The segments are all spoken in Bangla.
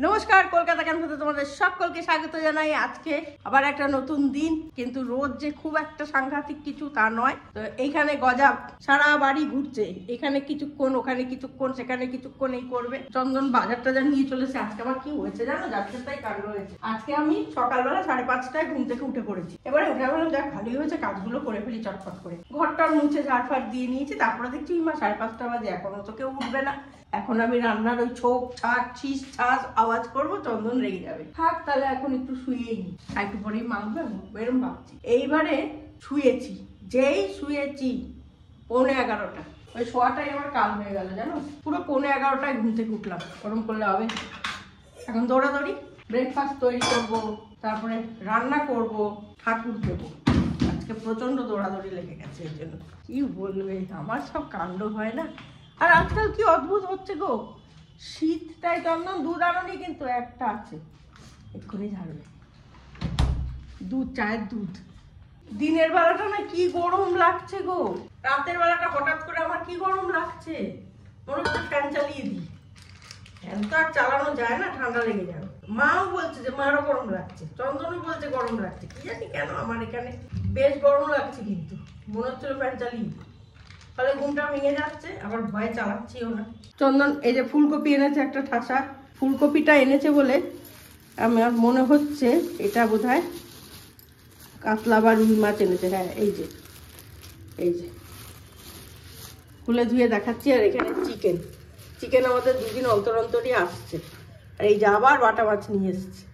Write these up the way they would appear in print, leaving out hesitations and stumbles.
নমস্কার, কলকাতা ক্যাম্পাসে তোমাদের সকলকে স্বাগত জানাই। আজকে আবার একটা নতুন দিন, কিন্তু রোদ যে খুব একটা সাংঘাতিক কিছু তা নয়। তো এইখানে গজা সারা বাড়ি ঘুরছে, এখানে কিছুক্ষণ, ওখানে কিছুক্ষণ, সেখানে কিছুক্ষণ এই করবে। চন্দন বাজার টাজার নিয়ে চলেছে। আজকে আমার কি হয়েছে জানো, যাচ্ছে তাই কাণ্ড হয়েছে। আজকে আমি সকালবেলা 5:30টায় ঘুম থেকে উঠে পড়েছি। এবারে উঠে বললাম যাক ভালোই হয়েছে, কাজগুলো করে ফেলি চটপট করে। ঘরটার মুছে ঝাড়ফাট দিয়ে নিয়েছি, তারপরে দেখছি মা 5:30 বাজে, এখনো তো কেউ উঠবে না। এখন আমি রান্নার ওই ছোপ ছাক ছিস ছাস আওয়াজ করবো, চন্দন রেগে যাবে। থাক তাহলে এখন একটু শুয়েই নি, একটু পরেই মাখবে, এরম ভাবছি। এইবারে শুয়েছি, যেই শুয়েছি 11:15, ওই শোয়াটাই আমার কাল হয়ে গেল জানো। পুরো 11:15টায় ঘুম থেকে উঠলাম। ওরম করলে হবে? এখন দৌড়াদৌড়ি, ব্রেকফাস্ট তৈরি করব, তারপরে রান্না করব, ঠাকুর দেবো। আজকে প্রচন্ড দৌড়াদৌড়ি লেগে গেছে। এই জন্য কি বলবে, আমার সব কাণ্ড হয় না। আর আজকাল কি অদ্ভুত হচ্ছে গো, শীতটাই চন্দন দুধ আনোনি, কিন্তু একটা আছে, এক্ষুনি ঝাড়বে। দুধ, চায়ের দুধ। দিনের বেলাটা না কি গরম লাগছে গো, রাতের বেলাটা হঠাৎ করে আমার কি গরম লাগছে, মনে হচ্ছে ফ্যান চালিয়ে দিই। ফ্যান তো আর চালানো যায় না, ঠান্ডা লেগে যাবে। মাও বলছে যে মারও গরম লাগছে, চন্দনও বলছে গরম লাগছে। কি জানি কেন আমার এখানে বেশ গরম লাগছে, কিন্তু মনে হচ্ছিল ফ্যান চালিয়ে দিই। তাহলে ঘুমটা ভেঙে যাচ্ছে, আবার ভয়ে চালাচ্ছিও না। চন্দন এই যে ফুলকপি এনেছে একটা ঠাসা। ফুলকপিটা এনেছে বলে আমার মনে হচ্ছে এটা বোধহয় কাতলা বা রুই মাছ এনেছে। হ্যাঁ, এই যে খুলে ধুয়ে দেখাচ্ছি। আর এখানে চিকেন আমাদের 2 দিন অন্তর অন্তরই আসছে। আর এই যে আবার বাটা মাছ নিয়ে এসছে।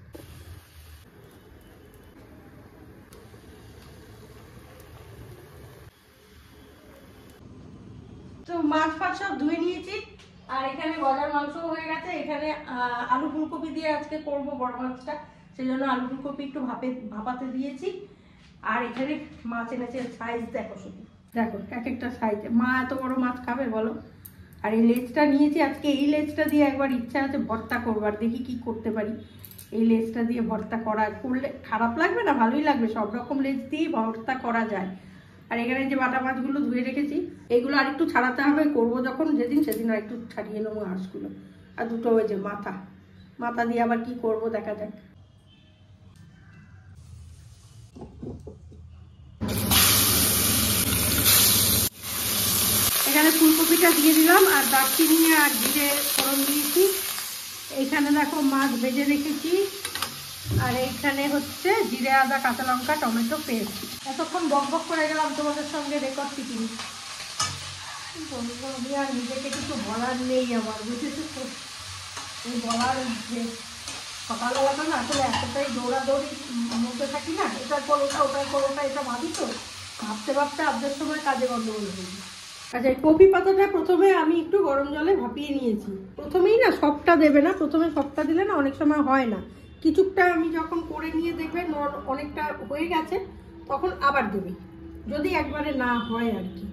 তো মাছ ফাছ সব ধুয়ে নিয়েছি। আর এখানে গজার মাংস হয়ে গেছে। এখানে আলু ফুলকপি দিয়ে আজকে করবো বড় মাছটা, সেই জন্য আলু ফুলকপি একটু ভাপাতে দিয়েছি। আর এখানে মাছ এনেছে, সাইজ দেখো শুধু, দেখো এক একটা সাইজ। মা এত বড় মাছ খাবে বলো? আর এই লেজটা নিয়েছি আজকে, এই লেজটা দিয়ে একবার ইচ্ছা আছে ভর্তা করবার, দেখি কি করতে পারি। এই লেজটা দিয়ে ভর্তা করলে খারাপ লাগবে না, ভালোই লাগবে। সব রকম লেজ দিয়েই ভর্তা করা যায়। আর এখানে যে বাটা মাছগুলো ধুয়ে রেখেছি, এগুলো আর একটু ছাড়াতে হবে, করবো যখন সেদিন আর একটু ছাড়িয়ে নেবো আঁশগুলো। আর দুটো ওই যে মাথা দিয়ে আবার কি করব দেখা যাক। এখানে ফুলকপিটা দিয়ে দিলাম, আর দারচিনি আর জিরে ফোড়ন দিয়েছি। এইখানে দেখো মাছ ভেজে রেখেছি। আর এইখানে হচ্ছে জিরে, আদা, কাঁচা লঙ্কা, টমেটো পেস্ট। এতক্ষণ বক করে গেলাম তোমাদের সঙ্গে রেকর্ড টিকিনি। আর নিজেকে কিছু বলার নেই আমার, বুঝেছো তো? এই বলার যে সকালবেলাটা না আসলে এতটাই দৌড়াদৌড়ি মধ্যে থাকি না, এটার পর ওটা এটা ভাবি তো, ভাবতে আধের সময় কাজে গন্ডগোল হয়ে যায়। আচ্ছা, এই কপি পাতাটা প্রথমে আমি একটু গরম জলে ভাপিয়ে নিয়েছি। প্রথমেই না সবটা দেবে না, প্রথমে সবটা দিলে না অনেক সময় হয় না। কিছুটা আমি যখন করে নিয়ে দেখবে অনেকটা হয়ে গেছে, তখন আবার দেবে, যদি একবারে না হয় আর কি।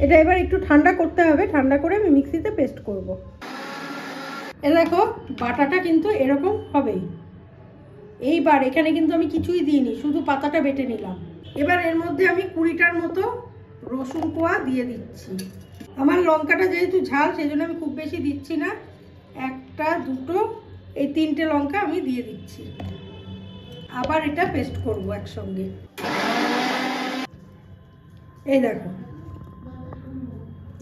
এটা এবার একটু ঠান্ডা করতে হবে, ঠান্ডা করে আমি মিক্সিতে পেস্ট করব। এ দেখো বাটাটা কিন্তু এরকম হবেই। এইবার এখানে কিন্তু আমি কিছুই দিইনি, শুধু পাতাটা বেটে নিলাম। এবার এর মধ্যে আমি 20টার মতো রসুন কোয়া দিয়ে দিচ্ছি। আমার লঙ্কাটা যেহেতু ঝাল, সেই জন্য আমি খুব বেশি দিচ্ছি না, 1টা 2টো এই 3টে লঙ্কা আমি দিয়ে দিচ্ছি। আবার এটা পেস্ট করব একসঙ্গে। এই দেখো,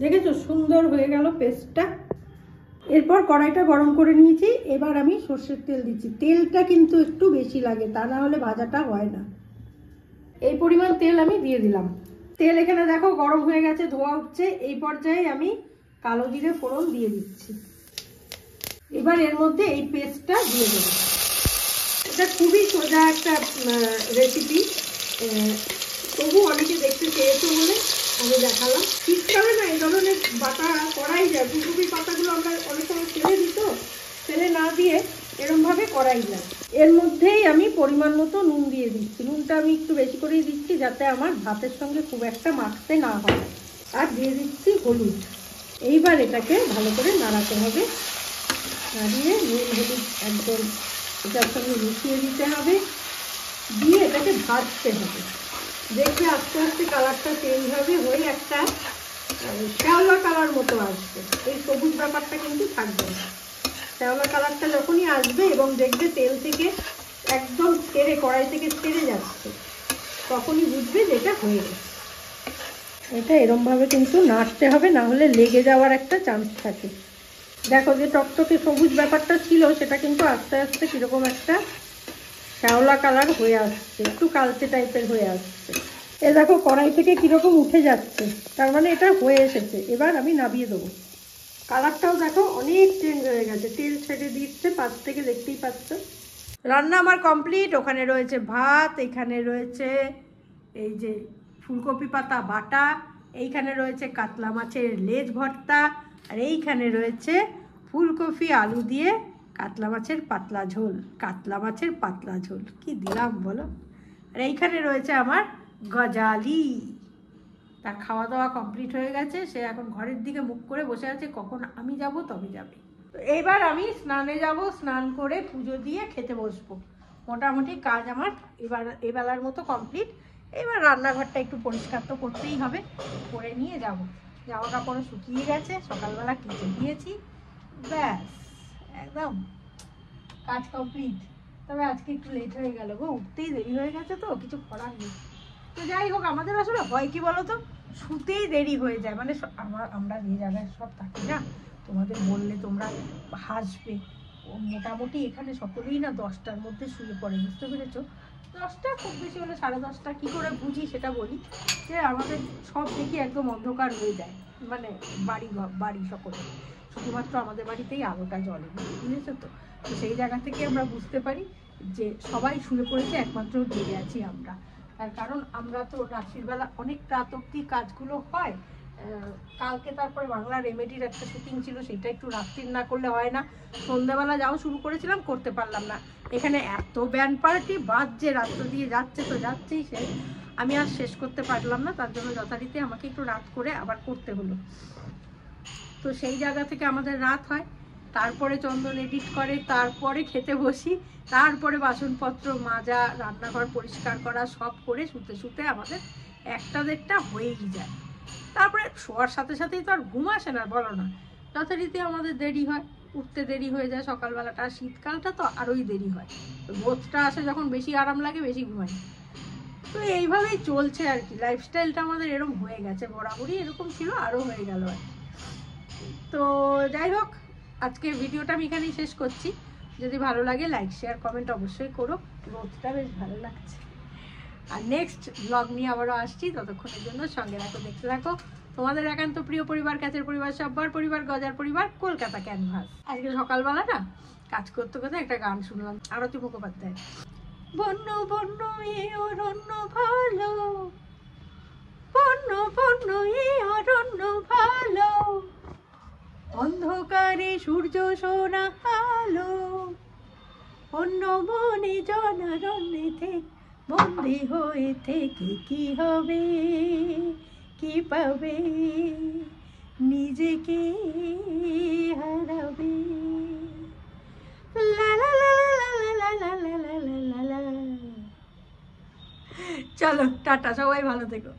দেখেছো সুন্দর হয়ে গেল পেস্টটা। এরপর কড়াইটা গরম করে নিয়েছি। এবার আমি সর্ষের তেল দিচ্ছি। তেলটা কিন্তু একটু বেশি লাগে, তা না হলে ভাজাটা হয় না। এই পরিমাণ তেল আমি দিয়ে দিলাম। তেল এখানে দেখো গরম হয়ে গেছে, ধোয়া উঠছে। এই পর্যায়ে আমি কালো জিরে ফোড়ন দিয়ে দিচ্ছি। এবার এর মধ্যে এই পেস্টটা দিয়ে দেবো। এটা খুবই সোজা একটা রেসিপি, তবু অনেকে দেখতে চেয়েছে বলে আমি দেখালাম। শীতকালে না এই ধরনের বাটা করাই যায়। ফুলকপির পাতাগুলো আমরা অনেক সময় ফেলে না দিয়ে এরমভাবে করাই যায়। এর মধ্যেই আমি পরিমাণ মতো নুন দিয়ে দিচ্ছি। নুনটা আমি একটু বেশি করেই দিচ্ছি, যাতে আমার ভাতের সঙ্গে খুব একটা মাখতে না হয়। আর দিয়ে দিচ্ছি হলুদ। এইবার এটাকে ভালো করে নাড়াতে হবে। নাড়িয়ে নুন হলুদ একদম এটার সঙ্গে মিশিয়ে দিতে হবে, দিয়ে এটাকে ভাজতে হবে। দেখবে আস্তে আস্তে কালারটা চেঞ্জ হবে, হয়ে একটা শ্যাওলা কালার মতো আসবে। এই সবুজ ব্যাপারটা কিন্তু থাকবে না। শ্যাওলা কালারটা যখনই আসবে এবং দেখবে তেল থেকে একদম ছেড়ে, কড়াই থেকে ছেড়ে যাচ্ছে, তখনই বুঝবে যে এটা হয়ে গেছে। এটা এরমভাবে কিন্তু নাড়তে হবে, না হলে লেগে যাওয়ার একটা চান্স থাকে। দেখো যে টকটকে সবুজ ব্যাপারটা ছিল সেটা কিন্তু আস্তে আস্তে কীরকম একটা শ্যাওলা কালার হয়ে আসছে, একটু কালচে টাইপের হয়ে আসছে। এ দেখো কড়াই থেকে কীরকম উঠে যাচ্ছে, তার মানে এটা হয়ে এসেছে। এবার আমি নামিয়ে দেবো। কালারটাও দেখো অনেক চেঞ্জ হয়ে গেছে, তেল ছেড়ে দিচ্ছে পাশ থেকে, দেখতেই পাচ্ছ। রান্না আমার কমপ্লিট। ওখানে রয়েছে ভাত, এখানে রয়েছে এই যে ফুলকপি পাতা বাটা, এইখানে রয়েছে কাতলা মাছের লেজ ভর্তা, আর এইখানে রয়েছে ফুলকপি আলু দিয়ে কাতলা মাছের পাতলা ঝোল। কাতলা মাছের পাতলা ঝোল কি দিলাম বলো। আর এইখানে রয়েছে আমার গজালি। তার খাওয়া দাওয়া কমপ্লিট হয়ে গেছে, সে এখন ঘরের দিকে মুখ করে বসে আছে, কখন আমি যাব তবে যাবে। তো এইবার আমি স্নানে যাব, স্নান করে পুজো দিয়ে খেতে বসবো। মোটামুটি কাজ আমার এবার এবেলার মতো কমপ্লিট। এবার রান্নাঘরটা একটু পরিষ্কার তো করতেই হবে, করে নিয়ে যাব। জামা কাপড়ও শুকিয়ে গেছে, সকালবেলা কেচে দিয়েছি, ব্যাস একদম কাজ কমপ্লিট। তবে আজকে একটু লেট হয়ে গেল গো, উঠতেই দেরি হয়ে গেছে, তো কিছু করার নেই। তো যাই হোক, আমাদের আসলে হয় কি বলো তো, শুতেই দেরি হয়ে যায়। মানে আমরা যে জায়গায় সব থাকি না, তোমাদের বললে তোমরা হাসবে, মোটামুটি এখানে সকলেই না 10টার মধ্যে শুয়ে পড়ে, বুঝতে পেরেছো? 10টা, খুব বেশি হলে 10:30। কী করে বুঝি সেটা বলি, যে আমাদের সব দেখি একদম অন্ধকার হয়ে যায়, মানে বাড়ি সকলে, শুধুমাত্র আমাদের বাড়িতেই আলোটা জ্বলে, বুঝেছো তো? তো সেই জায়গা থেকে আমরা বুঝতে পারি যে সবাই শুয়ে পড়েছে, একমাত্র জেগে আছি আমরা। তার কারণ আমরা তো রাত্রির বেলা অনেক রাত অব্দি কাজগুলো হয়। কালকে তারপরে বাংলা রেমেডির একটা শুটিং ছিল, সেটা একটু রাত্রির না করলে হয় না। সন্ধ্যাবেলা যাও শুরু করেছিলাম, করতে পারলাম না। এখানে এত ব্যান্ড পার্টি বাজছে, রাত্র দিয়ে যাচ্ছে তো যাচ্ছেই, সে আমি আর শেষ করতে পারলাম না। তার জন্য যথারীতি আমাকে একটু রাত করে আবার করতে হলো। তো সেই জায়গা থেকে আমাদের রাত হয়। তারপরে চন্দন এডিট করে, তারপরে খেতে বসি, তারপরে বাসনপত্র মাজা, রান্নাঘর পরিষ্কার করা, সব করে শুতে শুতে আমাদের 1টা-1:30 হয়েই যায়। তারপরে শোয়ার সাথে সাথেই তো আর ঘুম আসে না, বলো না? যথারীতি আমাদের দেরি হয়, উঠতে দেরি হয়ে যায় সকালবেলাটা। শীতকালটা তো আরোই দেরি হয়, রোদটা আসে যখন বেশি আরাম লাগে, বেশি ঘুমাই। তো এইভাবেই চলছে আর কি, লাইফস্টাইলটা আমাদের এরকম হয়ে গেছে, বরাবরই এরকম ছিল, আরও হয়ে গেল আর কি। তো যাই হোক, আজকের ভিডিওটা আমি এখানেই শেষ করছি। যদি ভালো লাগে লাইক শেয়ার কমেন্ট অবশ্যই করো, রোদটা বেশ ভালো লাগছে। আর নেক্সট ব্লগ নিয়ে আবারও আসছি, ততক্ষণের জন্য সঙ্গে রাখো, দেখতে থাকো তোমাদের একান্ত প্রিয় পরিবার, কাছের পরিবার, সব্বার পরিবার, গজার পরিবার, কলকাতা ক্যানভাস। আজকে সকালবেলা না কাজ করতে করতে একটা গান শুনলাম, আরতি মুখোপাধ্যায়। বন্য বন্য এ অরণ্য ভালো, বন্য বন্য এ অরণ্য ভালো, অন্ধকারে সূর্য সোনা আলো, অন্য বনে জনারণ্যে থেকে বন্দী হয়ে থেকে কি হবে, কি পাবে, নিজেকে হারাবে। লা লা লা লা লা লা লা লা লা লা। চলো টাটা, সবাই ভালো থেকো।